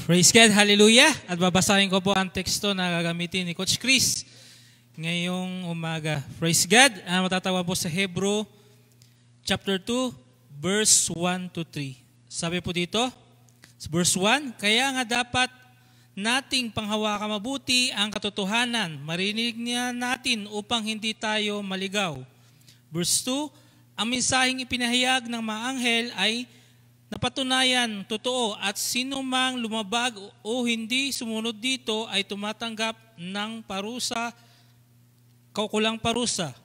Praise God, hallelujah. At babasahin ko po ang teksto na gagamitin ni Coach Chris ngayong umaga. Praise God. Matatawa po sa Hebrew chapter 2, verse 1 to 3. Sabi po dito, verse 1, kaya nga dapat nating panghawakan mabuti ang katotohanan, marinig niya natin upang hindi tayo maligaw. Verse 2, ang mensaheng ipinahayag ng mga anghel ay napatunayan totoo at sino mang lumabag o hindi sumunod dito ay tumatanggap ng parusa, kaukulang parusa.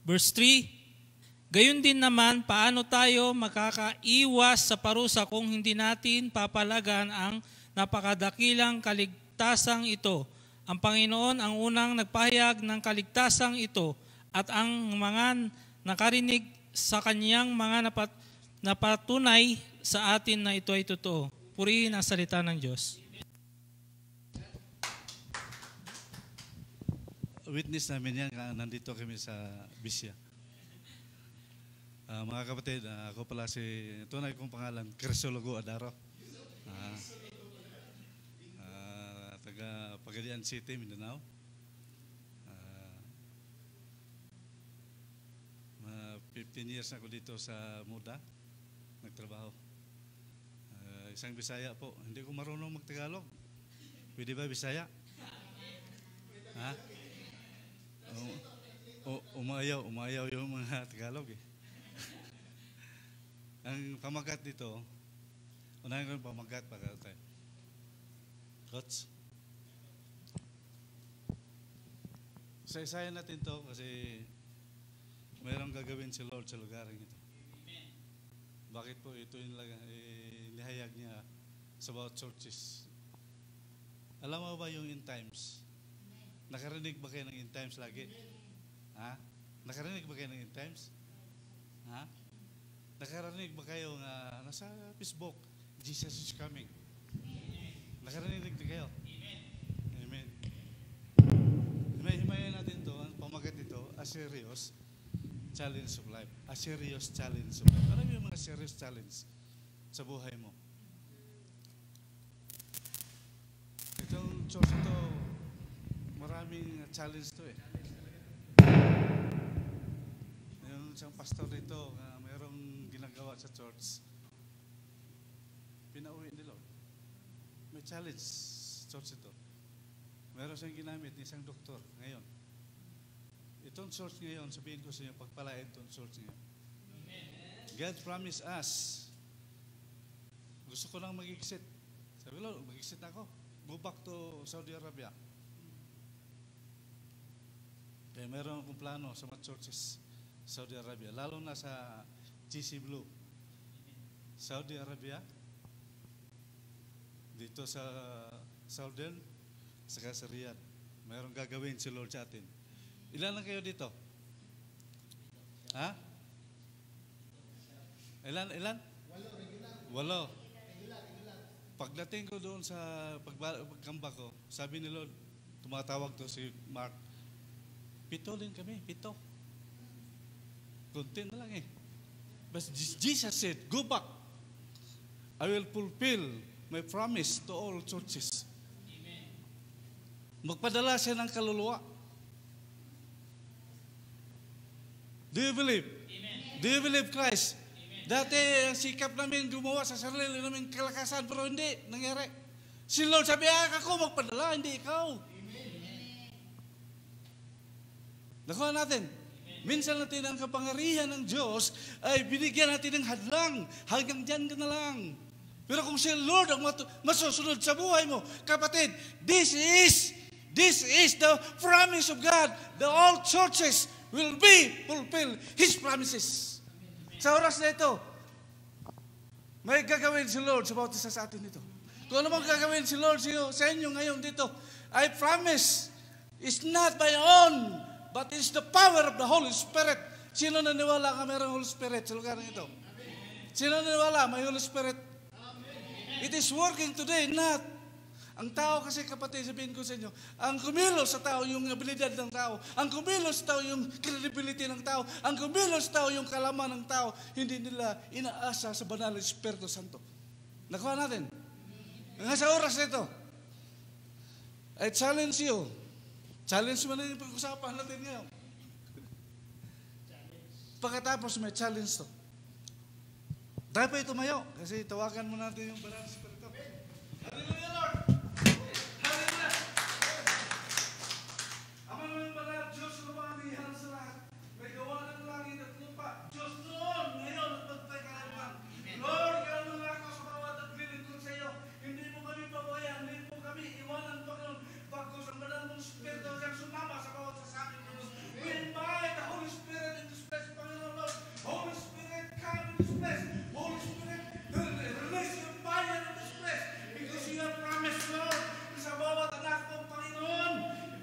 Verse 3, gayon din naman paano tayo makakaiwas sa parusa kung hindi natin papalagan ang napakadakilang kaligtasang ito. Ang Panginoon ang unang nagpahayag ng kaligtasang ito at ang mga nakarinig sa kanyang mga napatunay sa atin na ito ay totoo. Purihin ang salita ng Diyos. Witness namin yan, nandito kami sa Bisya. Mga kapatid, ako pala si, tunay kong pangalan, Crisologo Adaro. Taga Pagadian City, Mindanao. 15 years na ako dito sa Muda, nagtrabaho. Isang Bisaya po. Hindi ko marunong mag-Tagalog. Pwede ba Bisaya? Ha? Umayaw yung mga Tagalog eh. Ang pamagat dito, unahin ko yung pamagat para tayo. Coach? Isa-isayan natin to kasi mayroong gagawin si Lord sa lugar ito. Bakit po ito yung nihayag niya sa about churches? Alam mo ba yung end times? Nakarinig ba kayo ng end times lagi? Ha? Nakarinig ba kayo ng end times? Ha? Nakarinig ba kayo nga nasa Facebook, Jesus is coming? Nakarinig na kayo? Amen. Himayin natin to, ang pamagat ito, a serious challenge of life. A serious challenge of life. Ano yung mga serious challenge sa buhay mo? Itong church ito, maraming challenge to eh. Yung isang pastor dito, mayroong ginagawa sa church, pinauwi ni Lord. May challenge church ito. Meron siyang ginamit ni isang doktor ngayon. Itong church ngayon, sabihin ko sa inyo, pagpalain itong church ngayon. God promised us. Gusto ko lang mag-exit. Sabi ko, mag-exit ako. Go back to Saudi Arabia. Kaya meron akong plano sa mga churches Saudi Arabia, lalo na sa GC Blue. Saudi Arabia, dito sa Southern, saka sa Riyadh. Mayroong gagawin si Lord sa atin. Ilan lang kayo dito? Ha? Ilan? 8. Pagdating ko doon sa pagkamba ko, sabi ni Lord, tumatawag to si Mark, 7 din kami, 7. Kunti na lang eh. But Jesus said, go back. I will fulfill my promise to all churches. Magpadala siya ng kaluluwa. Do you believe? Amen. Do you believe Christ? Amen. Dati, ang sikap namin gumawa sa sarili namin kalakasan, pero hindi nangyari. Si Lord sabi, ako magpadala, hindi ikaw. Amen. Nakuha natin. Amen. Minsan natin ang kapangyarihan ng Diyos ay binigyan natin ng hadlang. Hanggang dyan ka na lang. Pero kung si Lord ang masusunod sa buhay mo, kapatid, this is the promise of God. The all churches will fulfill His promises. Amen. Sa oras na ito, may gagawin si Lord sa bawat isa sa atin dito. Kung ano mang gagawin si Lord sa inyo ngayon dito, I promise, it's not my own, but it's the power of the Holy Spirit. Sino naniwala ka mayroong Holy Spirit sa lugar ito? Sino naniwala may Holy Spirit? Amen. It is working today, not. Ang tao kasi, kapatid, sabihin ko sa inyo, ang kumilos sa tao yung abilidad ng tao. Ang kumilos sa tao yung credibility ng tao. Ang kumilos sa tao yung kalaman ng tao. Hindi nila inaasa sa banal na Espiritu Santo. Nakuha natin? Nga sa oras na ito, I challenge you. Challenge mo na yung pag-usapan natin ngayon. Pagkatapos may challenge to. Tayo pa tumayo kasi tawagan mo natin yung banal na Espiritu. Hallelujah, Lord! Hallelujah! Ama namin banal, Diyos na mangangihal sa lahat. May gawa ng langit at lupa. Diyos noon, ngayon at magpagkailanman. Lord, gano'n nga ako sa bawat naglilingkod sa iyo. Hindi mo kami pabayaan, hindi mo kami iwanan, Panginoon. Pagkos ang banal mong Espiritu siyang sumama sa bawat sasabi, Panginoon. We invite the Holy Spirit in this place, Panginoon, Lord. Holy Spirit, come in this place. Holy Spirit, release your fire in this place. Because you have promised, Lord, sa bawat anak mo, Panginoon,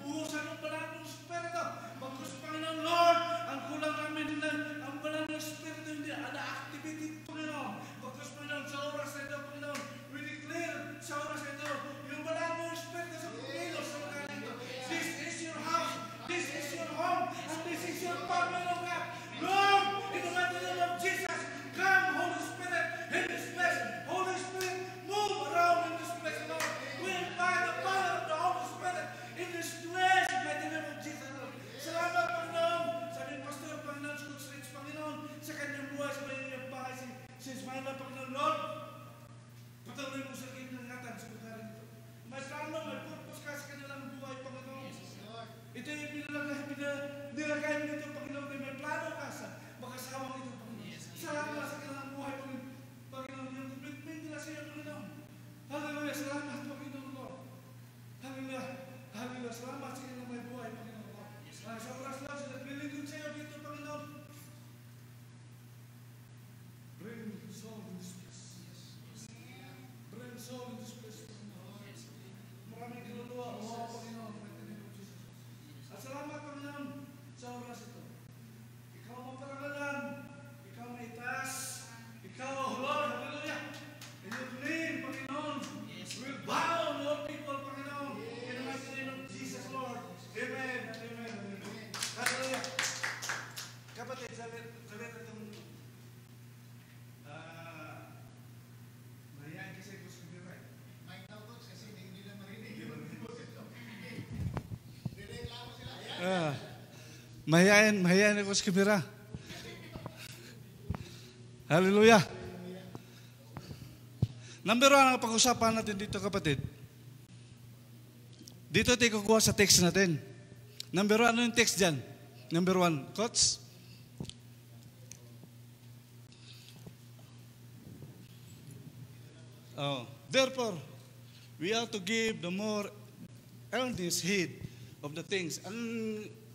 ibuhusan ang banal mong Espiritu. Pagkos, Panginoon, Lord, ang kulang namin na ang banal mong Espiritu hindi ada activity, Panginoon. Pagkos, Panginoon, sa oras na ito, Panginoon, we declare sa oras na ito, yung banal mong Espiritu sa kumilos sa mga nito. This is your house, this is your home, and this is your family, Lord God. Lord, in the mighty name of Jesus, come, Holy Spirit, in this place. Holy Spirit, move around in this place, Lord. We invite the power of the Holy Spirit in this place, in the mighty name of Jesus, Lord. Salamat, Panginoon. Sabi ng Pastor, Panginoon, sa Kutsrich, Panginoon, sa kanyang buhay, sa kanyang bahay, si Ismaila, Panginoon, Lord. Patuloy mo sa kinangatan sa lugar ito. May plano, may purpose ka sa kanilang buhay, Panginoon. Ito yung nilagay mo nito, Panginoon, may plano ka sa makasama ito, Panginoon. Salamat sa kanilang buhay, Panginoon, yung commitment nila sa iyo, Panginoon. Hallelujah, salamat, Panginoon, Lord. Hallelujah, hallelujah, salamat sa kanilang may buhay, Panginoon, Lord. Sa oras lang, sa naglilingkod sa iyo dito, Panginoon. Bring soul in this place. Bring soul in this place, Panginoon. Maraming kaluluwa, wow, Panginoon, may tinig of Jesus. At salamat, Panginoon, sa oras ito. Ikaw ang parangalan, ikaw may itaas, ikaw, Lord, hallelujah. In your name, Panginoon, we'll bow, Lord, people, Panginoon, in the mighty name of Jesus, Lord. Amen, amen, amen. Hallelujah. Kapatid, sabi itong mahihayin kasi gusto ko right. May tawag kasi hindi nila marinig. Nireklamo sila. Mahihayin ako sa kamera. Hallelujah. Number 1 ang pag-usapan natin dito, kapatid. Dito tayo kukuha sa text natin. Number 1, ano yung text dyan? Number 1, Coach? Therefore, we are to give the more earnest heed of the things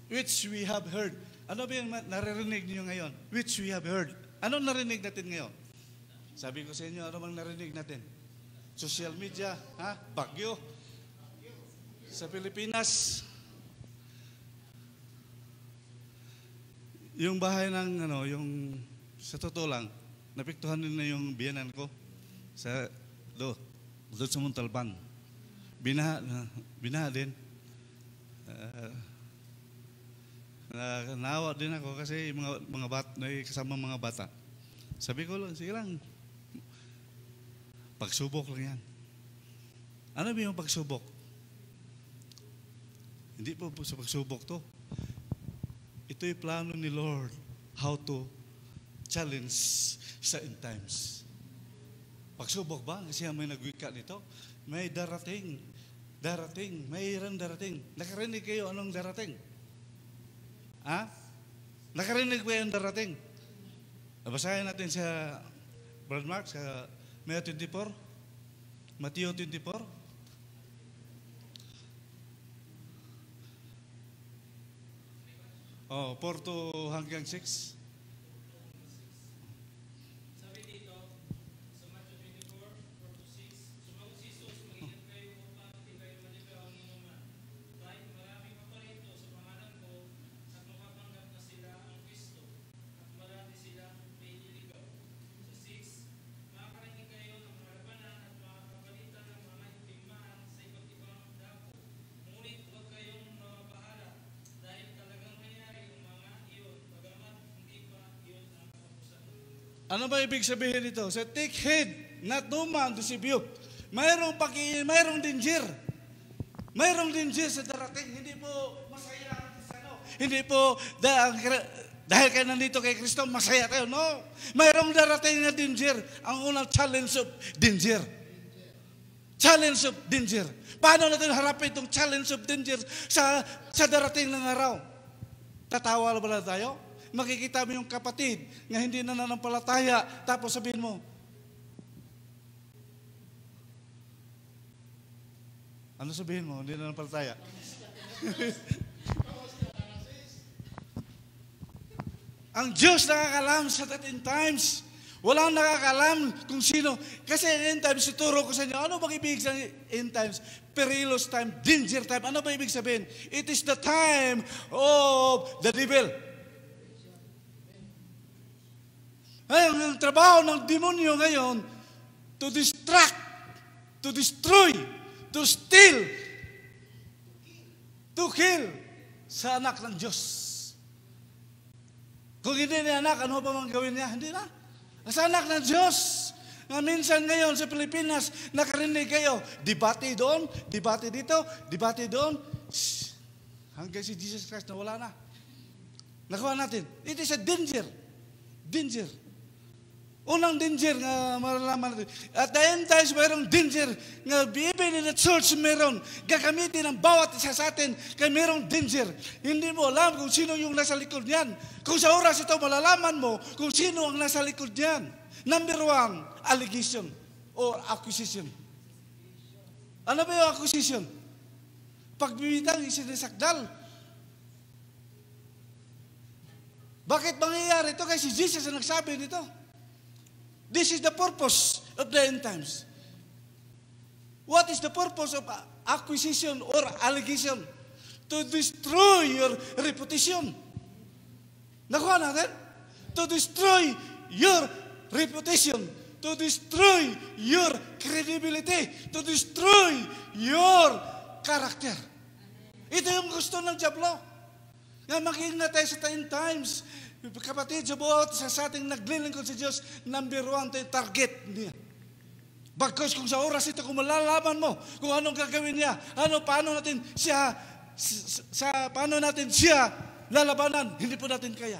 which we have heard. Ano ba yung naririnig niyo ngayon? Which we have heard. Ano narinig natin ngayon? Sabi ko sa inyo, ano bang narinig natin? Social media, bagyo. Sa Pilipinas, yung bahay ng, yung, sa totoo lang, napiktuhan din na yung biyanan ko sa, doon sa Montalban. Binaha din. Naawa din ako kasi kasama mga bata. Sabi ko lang, sige lang, pagsubok lang yan. Ano ba yung pagsubok? Hindi po sa pagsubok to. Ito yung plano ni Lord how to challenge sa end times. Pagsubok ba? Kasi may nagwika nito. May darating. Mayroon darating. Nakarinig kayo anong darating? Nakarinig ba yung darating? Basahin natin sa Brother Mark sa Matthew 24. Matthew 24. Oh, 4 to hanggang 6. Sabi dito, sa Matthew 24, 4 to 6, sumagot si Jesus, mag-ingat kayo upang hindi kayo maligaw ng inuman. Dahil maraming paparito sa pangalan ko at makapanggap na sila ang Kristo at marami silang piniligaw. Sa 6, makakarinig kayo ng mga labanan at makakabalita ng mga himpimaan sa iba't ibang dako. Ngunit huwag kayong mabahala dahil talagang mangyari yung mga iyon, bagamat hindi pa iyon ang katapusan. Ano ba ibig sabihin nito? So take heed, not no man deceive you. mayroong danger. Mayroong danger sa darating. Hindi po masaya ang Kristiyano. Hindi po dahil kayo nandito kay Kristo, masaya tayo. No. Mayroong darating na danger. Ang unang challenge of danger. Challenge of danger. Paano natin harapin itong challenge of danger sa darating ng araw? Tatawa ba na tayo? Makikita mo yung kapatid na hindi na nanampalataya, tapos sabihin mo, ano sabihin mo? Hindi na nanampalataya. Ang Diyos nakakalam sa end times. Walang nakakalam kung sino. Kasi end times, ituro ko sa inyo, ano bang ibig sa end times? Perilous time, danger time. Ano ba ibig sabihin? It is the time of the devil. Ang trabaho ng demonyo ngayon, to distract, to destroy, to steal, to kill sa anak ng Diyos. Kung hindi niya anak, ano pa mang gawin niya? Hindi na. Sa anak ng Diyos. Nga minsan ngayon sa Pilipinas, nakarinig kayo, debate doon, debate dito, debate doon. Shhh. Hanggang si Jesus Christ na wala na. Nakuha natin. It is a danger. Danger. Unang danger nga maralaman natin. At the end times, mayroong danger nga even in the church mayroon. Gagamitin ng bawat isa sa atin kaya mayroong danger. Hindi mo alam kung sino yung nasa likod niyan. Kung sa oras ito, malalaman mo kung sino ang nasa likod niyan. Number 1, allegation or accusation. Ano ba yung accusation? Pagbibitang isinisakdal. Bakit mangyayari ito? Kasi Jesus ang nagsabi nito. This is the purpose of the end times. What is the purpose of accusation or allegation? To destroy your reputation. Nakuha natin? To destroy your reputation. To destroy your credibility. To destroy your character. Ito yung gusto ng Diablo. Nga mag-ingat tayo sa end times. Kapatid, sa buhat sa ating naglilingkod sa Diyos, number 1 tayo target niya. Bagkos kung sa oras ito, kung malalaman mo kung anong gagawin niya, paano natin siya lalabanan, hindi po natin kaya.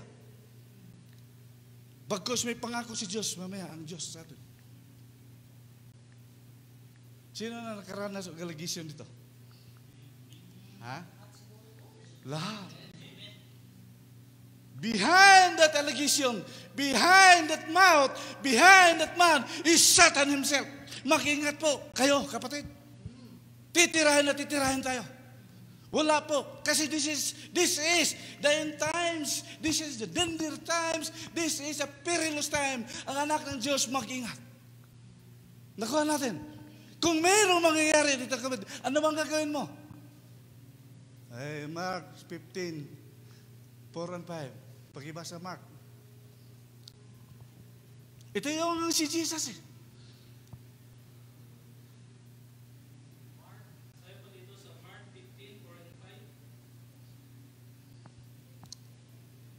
Bagkos may pangako si Diyos, mamaya ang Diyos sa atin. Sino na nakaranas o galagisyon dito? Ha? Lahat. Behind that allegation, behind that mouth, behind that man is Satan himself. Mag-ingat po kayo, kapatid. Titirahin na titirahin tayo. Wala po. Kasi this is the end times. This is the danger times. This is a perilous time. Ang anak ng Diyos, mag-ingat. Nakuha natin. Kung mayroong mangyayari dito, kapatid, ano bang gagawin mo? Ay, Mark 15, 4 and 5. Pag-ibasa Mark. Ito yung si Jesus eh. Tayo po dito sa Mark 15, 4 and 5.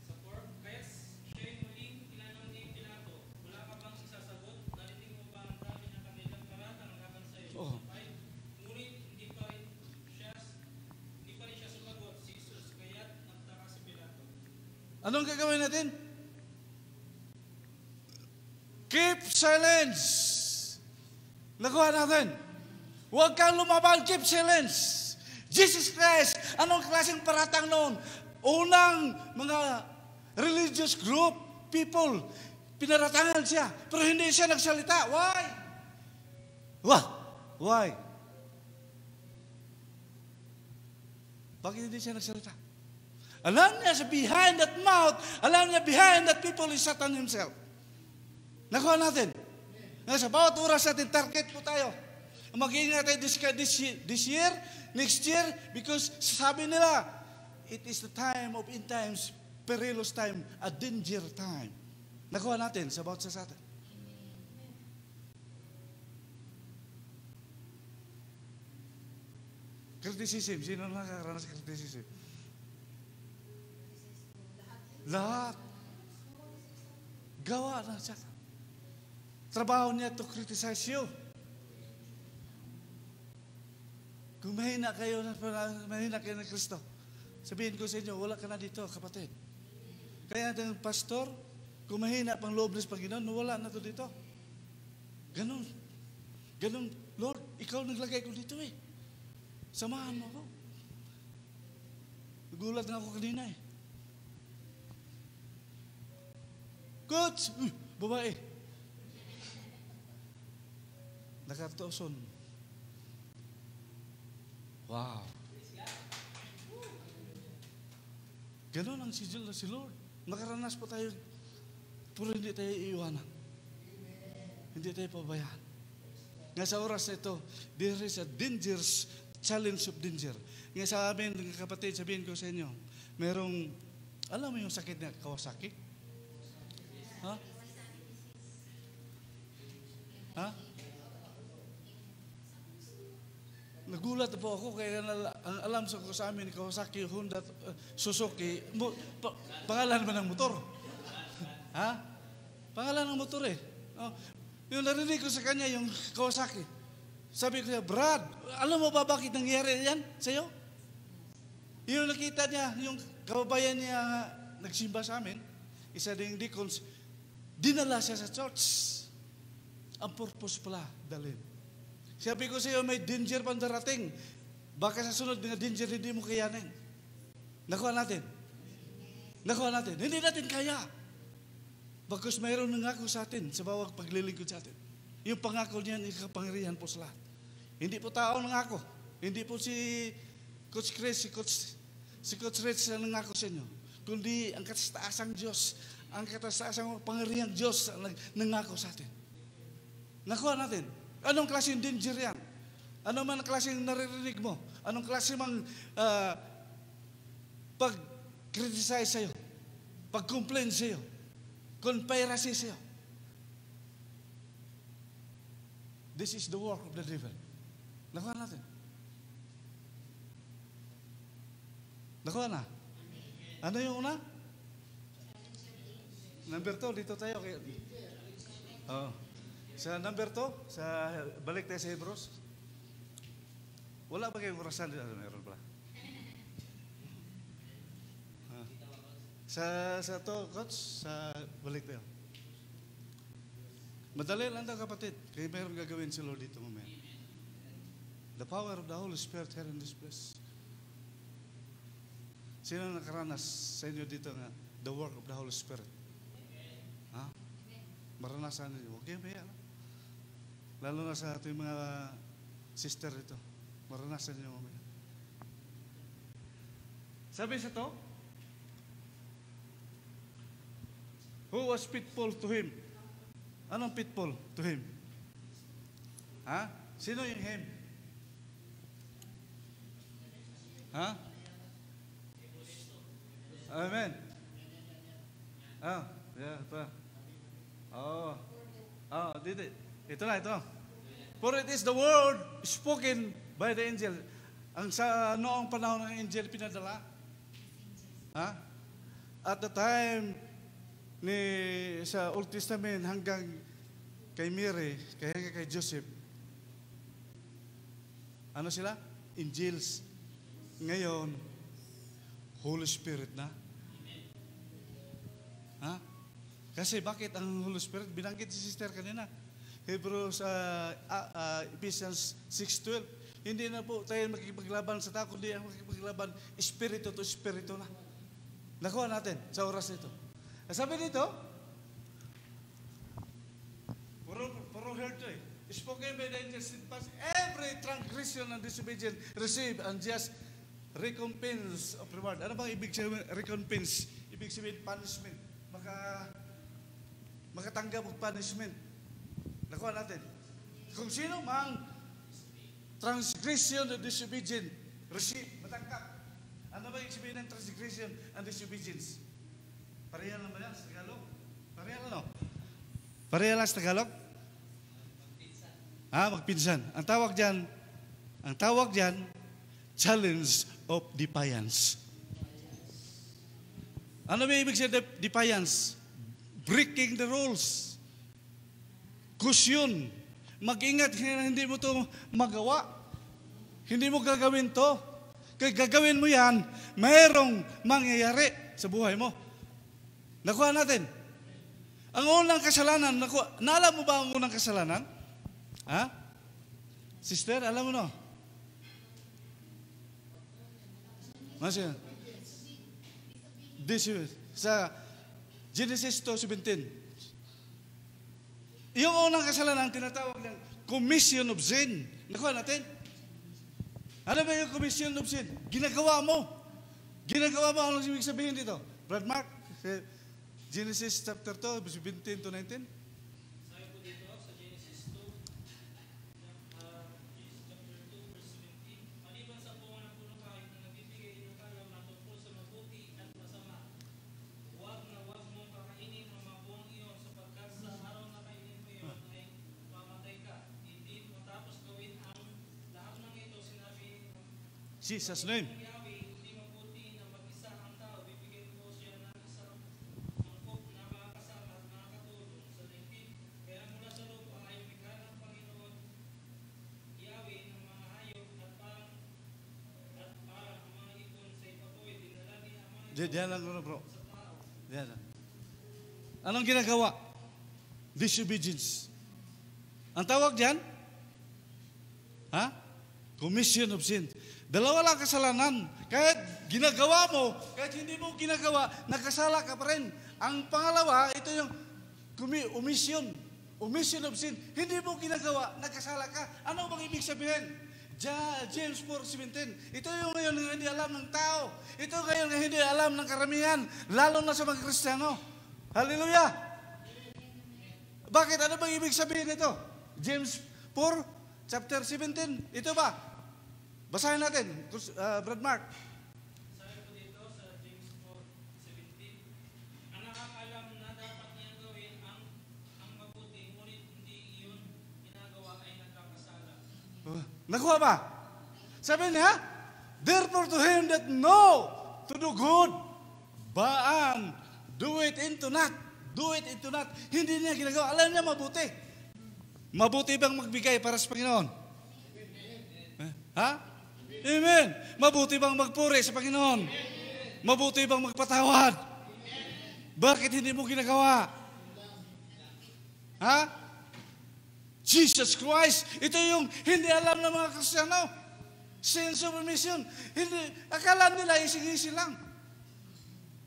Sa 4, kaya siya'y muling tinanong ni Pilato, wala ka bang isasagot? Narinig mo ba ang dami ng kanilang paratang laban sa iyo? Oo. Sa 5, ngunit hindi pa rin siya sumagot, si Jesus, kaya't nagtaka si Pilato. Anong gagawin natin? Keep silence. Nakuha natin. Huwag kang lumaban, keep silence. Jesus Christ, anong klaseng paratang noon? Unang mga religious group, people, pinaratangan siya. Pero hindi siya nagsalita. Why? Why? Bakit hindi siya nagsalita? Alam niya sa behind that mouth, alam niya behind that people is Satan himself. Nakuha natin. Sa bawat oras natin, target po tayo. Mag-iingat tayo this year, next year, because sabi nila, it is the time of end times, perilous time, a danger time. Nakuha natin sa bawat sa atin. Criticism. Sino nakakaranas sa criticism? Lahat. Gawa na siya. Trabaho niya to criticize you. Kung mahina kayo ng Kristo, sabihin ko sa inyo, wala ka na dito, kapatid. Kaya ng pastor, kung mahina pang loob ng Panginoon, wala na to dito. Ganun. Ganun, Lord, ikaw naglagay ko dito eh. Samahan mo ako. Nagulat na ako kanina eh. Coach! Babae. Nakartoson. Wow. Ganon ang sigil na si Lord. Nakaranas po tayo, pero hindi tayo iiwanan. Hindi tayo pabayaan. Nga sa oras na ito, there is a dangerous challenge of danger. Nga sa amin, kapatid, sabihin ko sa inyo, merong, alam mo yung sakit na Kawasaki? Ha? Ha? Nagulat po ako kaya ang alam ko sa amin Kawasaki, Honda, Suzuki, pangalan ba ng motor? Ha? Pangalan ng motor eh. Oh, yung narinig ko sa kanya yung Kawasaki. Sabi ko siya, Brad, alam mo ba bakit nangyari yan sa'yo? Yung nakita niya, yung kababayan niya nagsimba sa amin, isa ding deacons, dinala siya sa church. Ang purpose pala, dalhin. Sabi ko sa iyo, may danger pang darating. Baka sa sunod na danger, hindi mo kayanin. Nakuha natin. Nakuha natin. Hindi natin kaya. Bagkus mayroon nangako sa atin sa bawat paglilingkod sa atin. Yung pangako niyan, ikapangyarihan po sa lahat. Hindi po tao nangako. Hindi po si Coach Chris, si Coach Rich na nangako sa inyo. Kundi ang katastaasang Diyos, ang katastaasang pangyarihang Diyos ang nangako sa atin. Nakuha natin. Anong klaseng danger yan? Ano man ang klaseng naririnig mo? Anong klaseng mang pag-criticize sa'yo? Pag-complain sa'yo? Conspiracy sa'yo? This is the work of the devil. Nakuha natin. Nakuha na? Ano yung una? Number 2, dito tayo. Oh. Sa number 2, sa balik tayo sa Hebrews. Wala ba kayong orasan dito? Meron pala. Sa to, coach, sa balik tayo. Madali lang daw kapatid. Kaya meron gagawin si Lord dito mamaya. The power of the Holy Spirit here in this place. Sino nakaranas sa inyo dito nga the work of the Holy Spirit? Ha? Maranasan ninyo. Okay, maya. Lalo na sa ating mga sister ito. Maranasan niyo mamaya. Sabi sa to, who was faithful to him? Anong faithful to him? Ha? Sino yung him? Ha? Amen. Yeah, pa. Dito. Ito na, ito. For it is the word spoken by the angel. Ang sa noong panahon ng angel pinadala. Ha? At the time sa Old Testament hanggang kay Mary, kay Joseph. Ano sila? Angels. Ngayon, Holy Spirit na. Ha? Kasi bakit ang Holy Spirit? Binanggit si sister kanina. Hebrews, Ephesians 6:12. Hindi na po tayo makikipaglaban sa tao, kundi ang makikipaglaban espiritu to espiritu na. Nakuha natin sa oras nito. Sabi dito, puro heard to eh. Spoken by the angels in past, every transgression and disobedience receive and just recompense of reward. Ano bang ibig sabihin recompense? Ibig sabihin punishment. Makatanggap ng punishment. Nakuha natin. Kung sino mang transgression and disobedience receive, matangkap. Ano ba ibig sabihin ng transgression and disobedience? Pareha lang ba yan sa Tagalog? Pareha lang, no? Pareha lang sa Tagalog? Magpinsan. Ang tawag dyan, challenge of defiance. Ano ba ibig sabihin defiance? Breaking the rules. Kusyon. Mag-ingat, hindi mo ito magawa. Hindi mo gagawin to. Kaya gagawin mo yan, mayroong mangyayari sa buhay mo. Nakuha natin. Ang unang kasalanan, naalam mo ba ang unang kasalanan? Ha? Sister, alam mo no? Masya. Sa Genesis 2:17. Yung unang kasalanan, tinatawag ng commission of sin. Nakuha natin? Ano ba yung commission of sin? Ginagawa mo. Ginagawa mo. Anong ibig sabihin dito? Brad Mark, Genesis chapter 2, 17 to 19. Sabi po dito sa Genesis 2, Genesis chapter 2, verse 17, maliban sa bunga ng puno kahit na nagbibigay ng kalam na tungkol sa mabuti at masama, huwag mong kakainin ang mga buwang iyon sapagkat sa araw na kainin mo iyon ay mamatay ka. Hindi matapos gawin ang lahat ng ito, sinabi Jesus' name. ng Yahweh, hindi mabuti na mag-isa ang tao, bibigyan ko siya ng isang angkop na makakasama at makakatulong sa daigdig. Kaya mula sa lupa ay lumikha ng Panginoon Yahweh ng mga hayop at parang ang mga ibon sa ibaboy, dinala niya ang mga Diyan lang bro. sa tao. Diyan lang. Anong ginagawa? Disobedience. Ang tawag diyan? Ha? Commission of sin. Dalawa lang kasalanan. Kahit ginagawa mo, kahit hindi mo ginagawa, nagkasala ka pa rin. Ang pangalawa, ito yung omission. Omission of sin. Hindi mo ginagawa, nagkasala ka. Ano bang ibig sabihin? James 4:17. Ito yung ngayon na hindi alam ng tao. Ito ngayon na hindi alam ng karamihan, lalo na sa mga Kristiyano. Hallelujah! Bakit? Ano bang ibig sabihin ito? James 4, chapter 17. Ito ba? Basahin natin, Brad Mark. Sabi po dito sa James 4:17, ang nakakalam na dapat niyang gawin ang mabuti, ngunit hindi iyon ginagawa ay nagkakasala. Nakuha ba? Sabi niya, therefore to him that know to do good, baan, do it into not. Do it into not. Hindi niya ginagawa. Alam niya mabuti. Mabuti bang magbigay para sa Panginoon? Ha? Amen. Mabuti bang magpuri sa Panginoon? Mabuti bang magpatawad? Bakit hindi mo ginagawa? Ha? Jesus Christ. Ito yung hindi alam ng mga Kristiyano. Sense of mission. Hindi, akala nila isig-isig lang.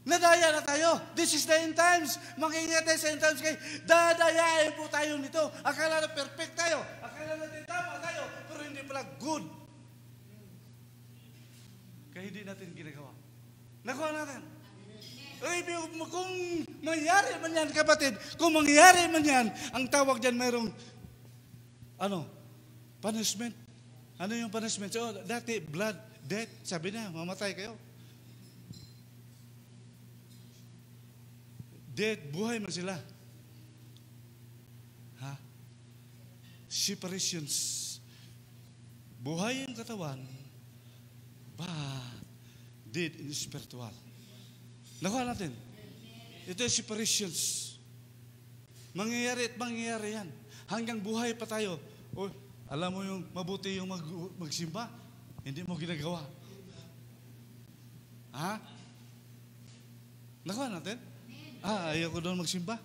Nadaya na tayo. This is the end times. Makingat tayo sa end times kay dadayain po tayo nito. Akala na perfect tayo. Akala natin tama tayo. Pero hindi pala good. Kaya hindi natin ginagawa. Nakuha natin. Ay, kung mangyari man yan, kapatid, kung mangyari man yan, ang tawag dyan mayroong, punishment. Ano yung punishment? So, dati, blood, death, sabi na, mamatay kayo. Death, buhay man sila. Ha? Separations. Buhay yung katawan, dead in spiritual. Nakuha natin. Ito yung separations. Mangyayari at mangyayari yan. Hanggang buhay pa tayo. O, alam mo yung mabuti yung magsimba. Hindi mo ginagawa. Ha? Nakuha natin? Ayaw ko doon magsimba.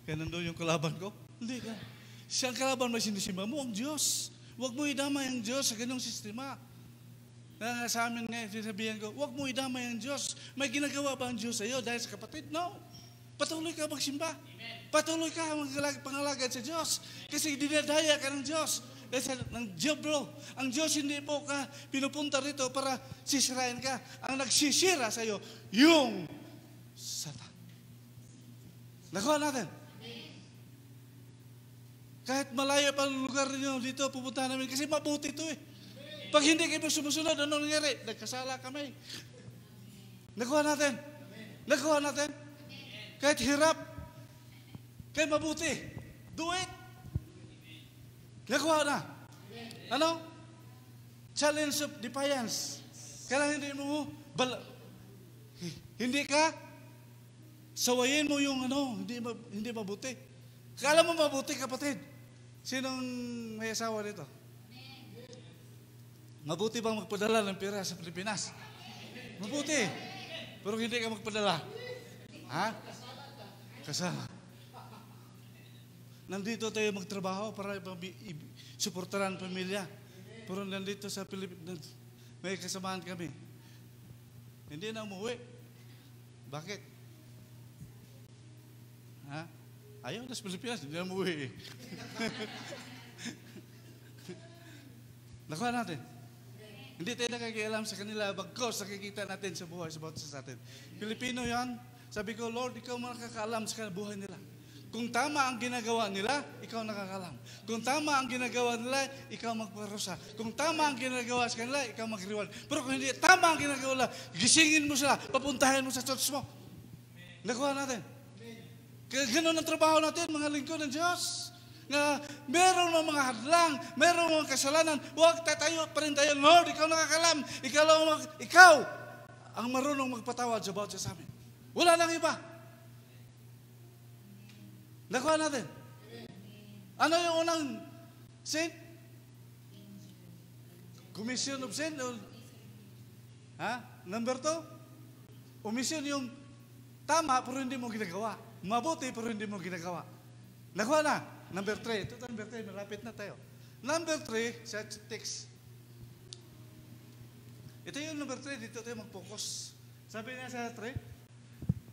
Kaya nandun yung kalaban ko. Hindi ka. Siyang kalaban mo sinisimba mo? Ang Diyos. Huwag mo idamay ang Diyos sa ganong sistema. Sa amin nga, sinasabihan ko, huwag mo idamay ang Diyos. May ginagawa ba ang Diyos sa iyo dahil sa kapatid? No. Patuloy ka magsimba. Patuloy ka pangalagad sa Diyos. Kasi dinadaya ka ng Diyos. Kasi ng Diablo. Ang Diyos hindi po ka pinupunta rito para sisirain ka. Ang nagsisira sa iyo, yung Satan. Nakuha natin. Kahit malayo pa ang lugar niyo dito, pupunta namin kasi mabuti ito eh. Pag hindi kayo sumusunod, anong nangyari? Nagkasala kami. Nakuha natin. Nakuha natin. Kahit hirap, kahit mabuti, do it. Nakuha na. Ano? Challenge of defiance. Kaya hindi ka, sawayin mo yung hindi mabuti. Kala mo mabuti, kapatid. Sinong may asawa dito? Mabuti bang magpadala ng pera sa Pilipinas? Mabuti. Pero hindi ka magpadala. Ha? Kasama. Nandito tayo magtrabaho para suportaran ang pamilya. Pero nandito sa Pilipinas, may kasamahan kami. Hindi na umuwi. Bakit? Ha? Ayaw na sa Pilipinas, hindi na umuwi. Nakuha natin. Hindi tayo nakakialam sa kanila, bagkos nakikita natin sa buhay sa bawat sa atin. Pilipino yan. Sabi ko, Lord, ikaw makakaalam sa buhay nila. Kung tama ang ginagawa nila, ikaw nakakalam. Kung tama ang ginagawa nila, ikaw magparusa. Kung tama ang ginagawa sa kanila, ikaw mag-reward. Pero kung hindi tama ang ginagawa nila, gisingin mo sila, papuntahin mo sa church mo. Nakuha natin. Kaya ganoon ang trabaho natin, mga lingkod ng Diyos. Na meron mga hadlang, meron mga kasalanan, huwag tatayo pa rin tayo. Lord, ikaw nakakalam. Ikaw ang marunong magpatawad sa bawat sa amin. Wala nang iba. Nakuha natin. Ano yung unang sin? Commission of sin? Ha? Number 2? Omission yung tama pero hindi mo ginagawa. Mabuti pero hindi mo ginagawa. Nakuha na. Number 3. Ito number 3. Malapit na tayo. Number 3 sa text. Ito yung number 3. Dito tayo mag-focus. Sabi niya sa 3.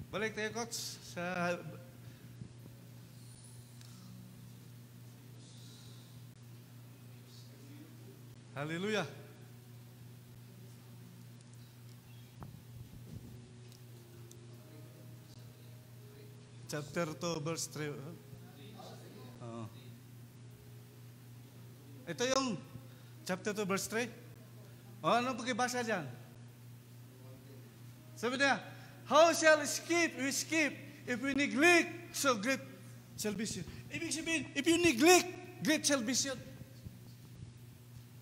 Balik tayo, coach. Sa Hallelujah. Chapter 2, verse 3. Ito yung chapter 2, verse 3. Ano pagkibasa dyan? Sabi niya, how shall we skip if we neglect so great salvation? Ibig sabihin, if you neglect great salvation,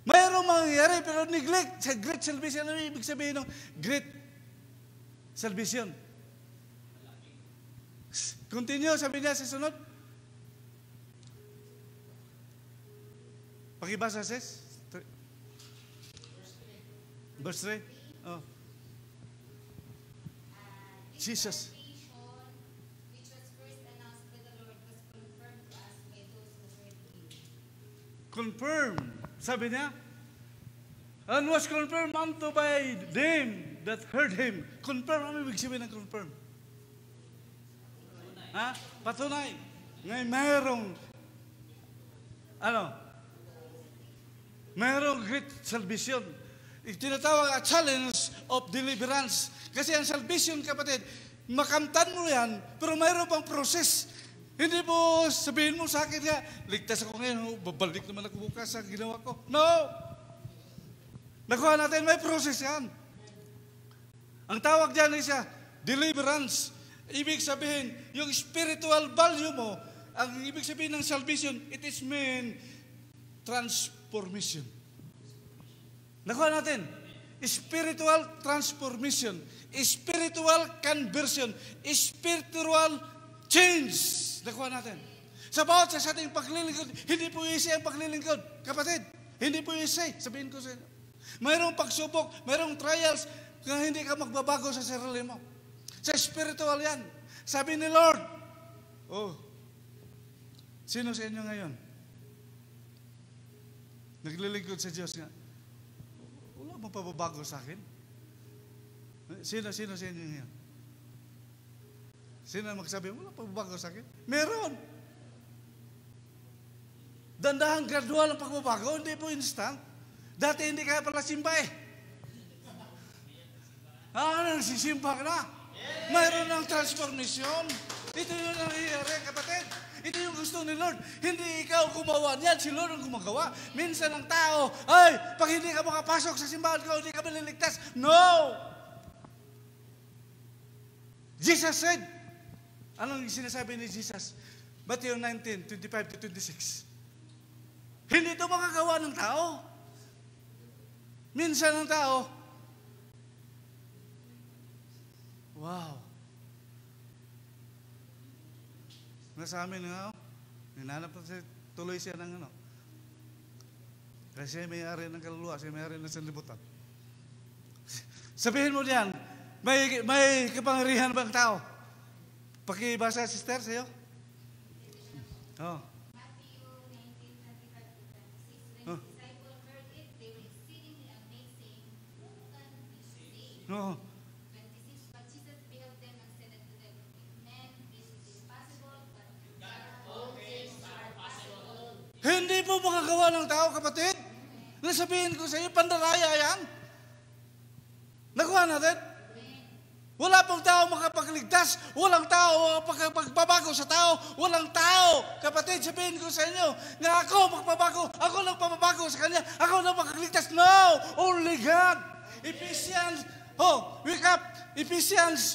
mayroong mangyayari pero neglect sa great salvation. Ano ibig sabihin ng great salvation? Continue, sabi niya sa sunod. Pakibasa, sis. Verse 3. Oh. Jesus. Which was first announced by the Lord was confirmed to us by those who heard him. Confirm. Sabi niya. And was confirmed unto by them that heard him. Confirm. Ano ibig sabihin ng confirm? Ha? Patunay. Ngayon mayroong mayroong great salvation. Tinatawag ang challenge of deliverance. Kasi ang salvation, kapatid, makamtan mo yan, pero mayroon pang process. Hindi po sabihin mo sa akin nga, ligtas ako ngayon, babalik naman ako bukas sa ginawa ko. No! Nakuha natin, may process yan. Ang tawag dyan ay siya, deliverance. Ibig sabihin, yung spiritual value mo, ang ibig sabihin ng salvation, it is mean transformation. Nakuha natin, spiritual transformation, spiritual conversion, spiritual change. Nakuha natin. Sa bawat sa ating paglilingkod, hindi po easy ang paglilingkod. Kapatid, hindi po easy. Sabihin ko sa inyo. Mayroong pagsubok, mayroong trials, kaya hindi ka magbabago sa sarili mo. Sa spiritual yan. Sabi ni Lord, sino sa inyo ngayon? Naglilingkod sa Diyos nga. Wala bang pababago sa akin? Sino sa inyo ngayon? Sino magsabi, wala pababago sa akin? Meron. Dandahan, gradual ang pagbabago, hindi po instant. Dati hindi kaya pala simba eh. Nagsisimba ka na. Mayroon ng transformation. Ito yung nangyayari, kapatid. Ito yung gusto ni Lord. Hindi ikaw gumawa niyan, si Lord ang gumagawa. Minsan ang tao, pag hindi ka makapasok sa simbahan ko, hindi ka maliligtas. No! Jesus said, anong sinasabi ni Jesus? Matthew 19, 25 to 26. Hindi ito makagawa ng tao. Minsan ang tao, wow. Nasa amin nga, ninanap na tuloy siya ng Kasi may-ari ng kaluluwa, siya may-ari ng sanlibutan. Sabihin mo diyan, may kapangyarihan bang tao? Pakibasa, sister, sa'yo. Oh. Matthew 19:25-26. Oh. When the disciples heard it, they were exceedingly amazed, saying, "Who can be saved?" Oh. 26. But Jesus beheld them and said unto them, "With men this is impossible, but with God all things are possible." Hindi po makagawa ng tao, kapatid. Nasabihin ko sa iyo, pandaraya yan. Nakuha natin? Wala pong tao makapagligtas. Walang tao makapagbabago sa tao. Walang tao. Kapatid, sabihin ko sa inyo, na ako magbabago. Ako lang pababago sa kanya. Ako lang makakligtas. No! Only God. Ephesians, wake up. Ephesians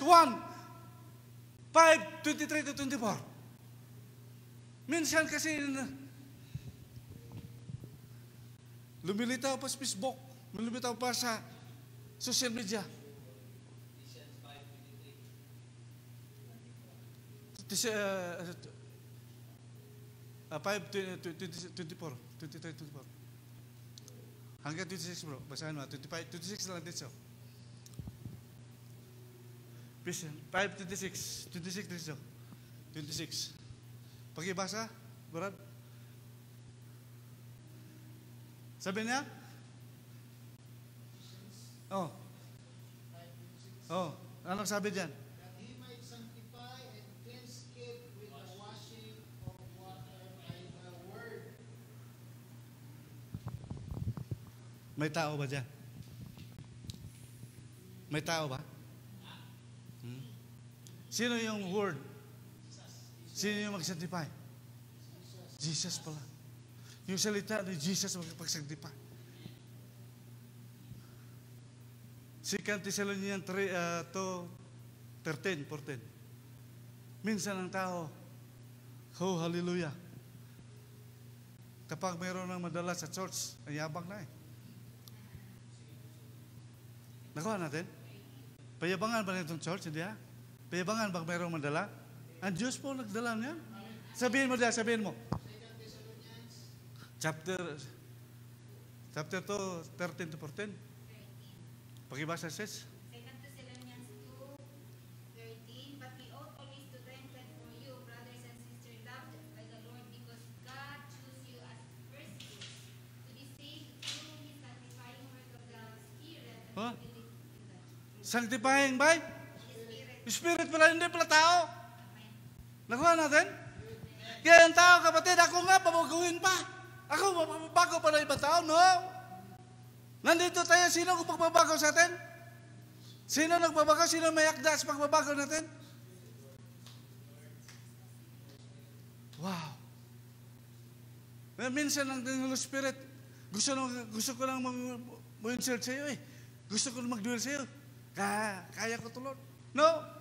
1:5-23-24. Minsan kasi, lumilitaw pa sa Facebook, lumilitaw pa sa social media. 23-24. Hanggang 26 bro, basahin mo. 26 lang dito. 5:26. 26 dito. 26. Pakibasa, Brad. Sabi niya? Anong sabi diyan? That he might sanctify and cleanse it with the washing of water by the word. May tao ba diyan? May tao ba? Sino yung word? Sino yung mag-sanctify? Jesus pala. Yung salita ni Jesus magpag-sanctify. 2 Thessalonians 3:13-14. Minsan ang tao, hallelujah. Kapag mayroon ng madala sa church, ay yabang na eh. Nakuha natin? Payabangan ba nitong church? Hindi ha? Payabangan ba mayroong madala? Ang Diyos po nagdala niyan. Sabihin mo diyan, sabihin mo. Chapter 2, 13-14. Pakibasa says. 2 Thessalonians 2:13. But we ought always to thankful for you, brothers and sisters, loved by the Lord, because God chose you as first fruits to be saved through His sanctifying work of the Spirit and Huh? to believe in the Sanctifying by? Spirit. Spirit pala, hindi pala tao. Nakuha natin? Kaya ang tao, kapatid, ako nga, pabaguhin pa. Ako, mapapabago pa na ibang tao? No. Nandito tayo, sino kung pagbabago sa atin? Sino nagbabago? Sino may akda sa pagbabago natin? Wow. Minsan ang Holy Spirit, gusto ko lang mag-insert sa iyo eh. Gusto ko mag-duel sa iyo. Kaya ko tulad. No.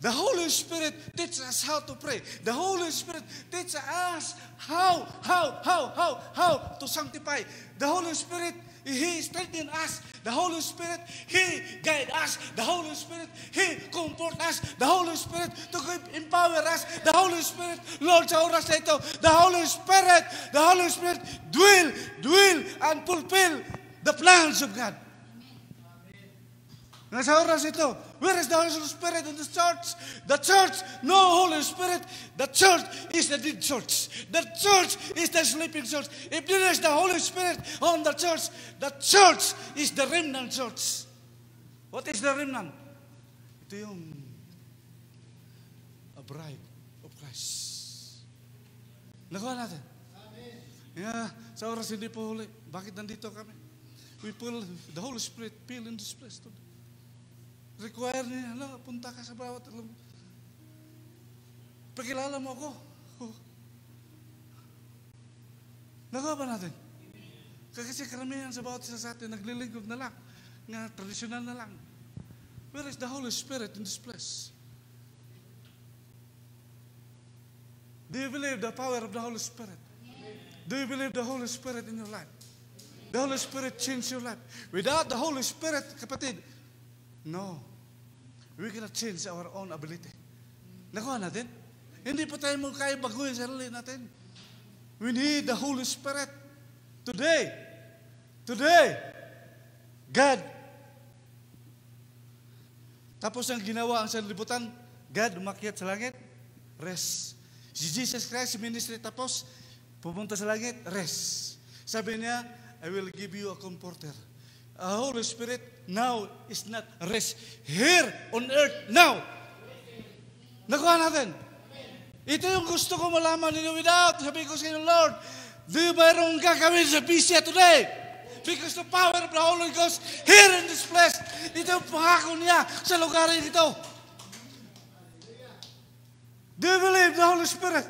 The Holy Spirit teaches us how to pray. The Holy Spirit teaches us how to sanctify. The Holy Spirit, He strengthens us. The Holy Spirit, He guides us. The Holy Spirit, He comforts us. The Holy Spirit to empower us. The Holy Spirit, Lord, sa oras na ito, the Holy Spirit dwell and fulfill the plans of God. Nasa oras ito, where is the Holy Spirit in the church? The church, no Holy Spirit. The church is the dead church. The church is the sleeping church. If there is the Holy Spirit on the church is the remnant church. What is the remnant? Ito yung a bride of Christ. Nakuha natin? Amen. Yeah, sa oras hindi po huli. Bakit nandito kami? We feel the Holy Spirit feel in this place today. Require niya, punta ka sa bawat alam. Pakilala mo ako. Nagawa ba natin? Kasi karamihan sa bawat isa sa atin, naglilingkod na lang. Nga, tradisyonal na lang. Where is the Holy Spirit in this place? Do you believe the power of the Holy Spirit? Do you believe the Holy Spirit in your life? The Holy Spirit changed your life. Without the Holy Spirit, kapatid, no. We cannot change our own ability. Nakuha natin? Hindi pa tayo kaya baguhin sa sarili natin. We need the Holy Spirit. Today, God. Tapos ang ginawa ang sanlibutan, God umakyat sa langit, rest. Si Jesus Christ, ministry tapos, pumunta sa langit, rest. Sabi niya, I will give you a comforter. A Holy Spirit now is not rest here on earth now. Nakuha natin. Ito yung gusto ko malaman ninyo without. Sabi ko sa inyo, Lord, do you mayroong gagawin sa Bisia today? Because the power of the Holy Ghost here in this place. Ito yung pangako niya sa lugar ito. Do you believe the Holy Spirit?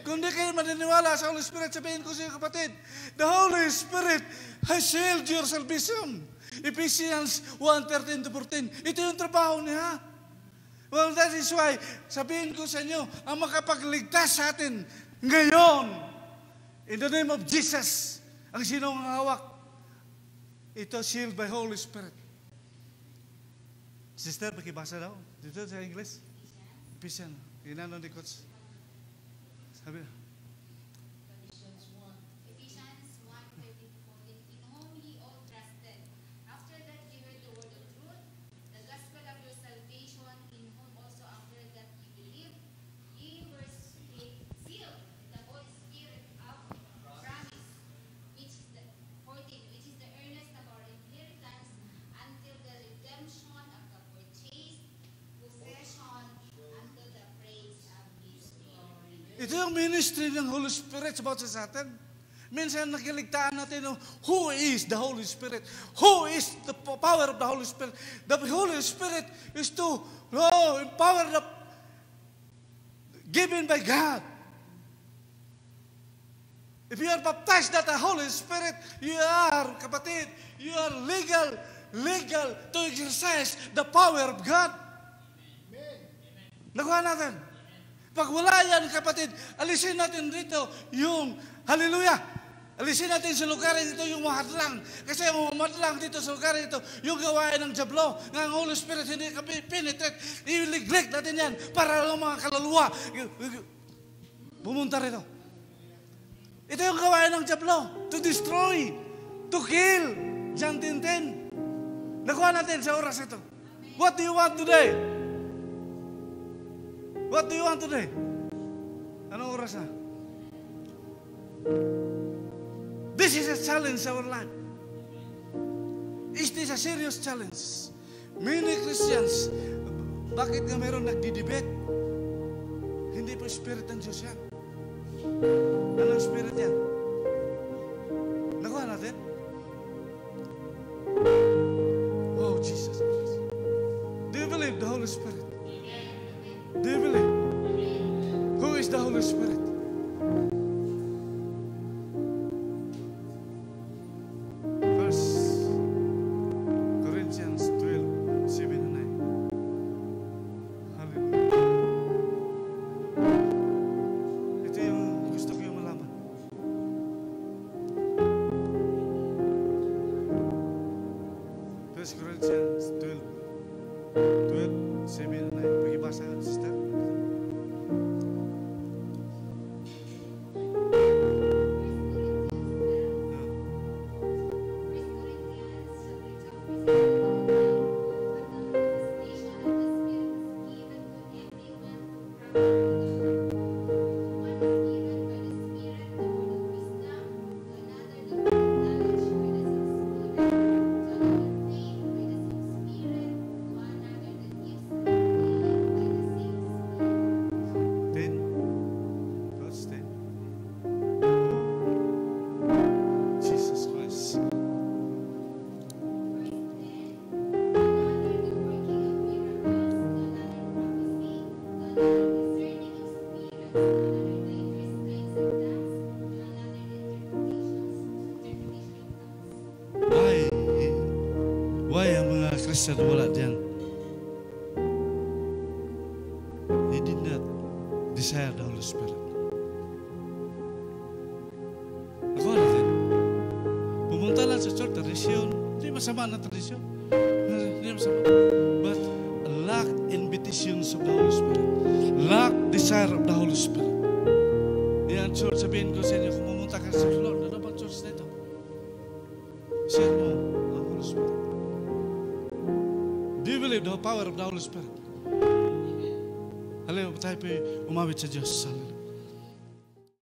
Kung di kayo maniniwala sa Holy Spirit, sabihin ko sa iyo kapatid, the Holy Spirit has sealed your salvation. Ephesians 1:13-14. Ito yung trabaho niya. Well, that is why, sabihin ko sa inyo, ang makapagligtas sa atin ngayon, in the name of Jesus, ang sinong hawak, ito sealed by Holy Spirit. Sister, pakibasa daw. Dito sa English. Ephesians. Inano ni Coach. Sabi na. Ephesians 1:13-14, in whom ye all trusted. After that ye heard the word of truth, the gospel of your salvation, in whom also after that ye believed, ye were sealed with the Holy Spirit of promise, which is the 14, which is the earnest of our inheritance until the redemption of the purchased possession unto the praise of His glory. Ito yung ministry ng Holy Spirit sa bawat sa atin. Minsan nakiligtaan natin who is the Holy Spirit? Who is the power of the Holy Spirit? The Holy Spirit is to empower the given by God. If you are baptized by the Holy Spirit, you are, kapatid, you are legal to exercise the power of God. Nakuha natin. Pag wala yan, kapatid, alisin natin dito yung, hallelujah, alisin natin sa lugar ito yung mahadlang. Kasi yung mahadlang dito sa lugar ito, yung gawain ng Diablo, ng Holy Spirit, hindi kami penetrate, i-neglect natin yan para ang mga kaluluwa pumunta rito. Ito yung gawain ng Diablo, to destroy, to kill. John 10:10. Nakuha natin sa oras ito. What do you want today? What do you want today? Anong oras na? This is a challenge in our life. Is this a serious challenge? Many Christians, bakit nga meron nagdi-debate? Hindi po spirit ng Diyos yan. Anong spirit yan? Nakuha natin? Oh, Jesus Christ. Do you believe the Holy Spirit? Do you believe? Who is the Holy Spirit? First Corinthians 12:7-9. Hallelujah. Ito yung gusto ko yung malaman. First Corinthians 12:7-9. Pakibasa ka, sister. Jesus Christ. Why ang mga Christian wala diyan? They did not desire the Holy Spirit. Ako natin. Pumunta lang sa church, tradisyon. Hindi masama na tradisyon. Hindi masama. But lack invitations of the Holy Spirit. Lack desire of the Holy Spirit. Yan, church, sabihin ko sa inyo, kung pumunta ka sa Lord, ano ba church na ito? Share mo ang Holy Spirit. Do you believe the power of the Holy Spirit? Halika tayo po umawit sa Diyos. Hallelujah.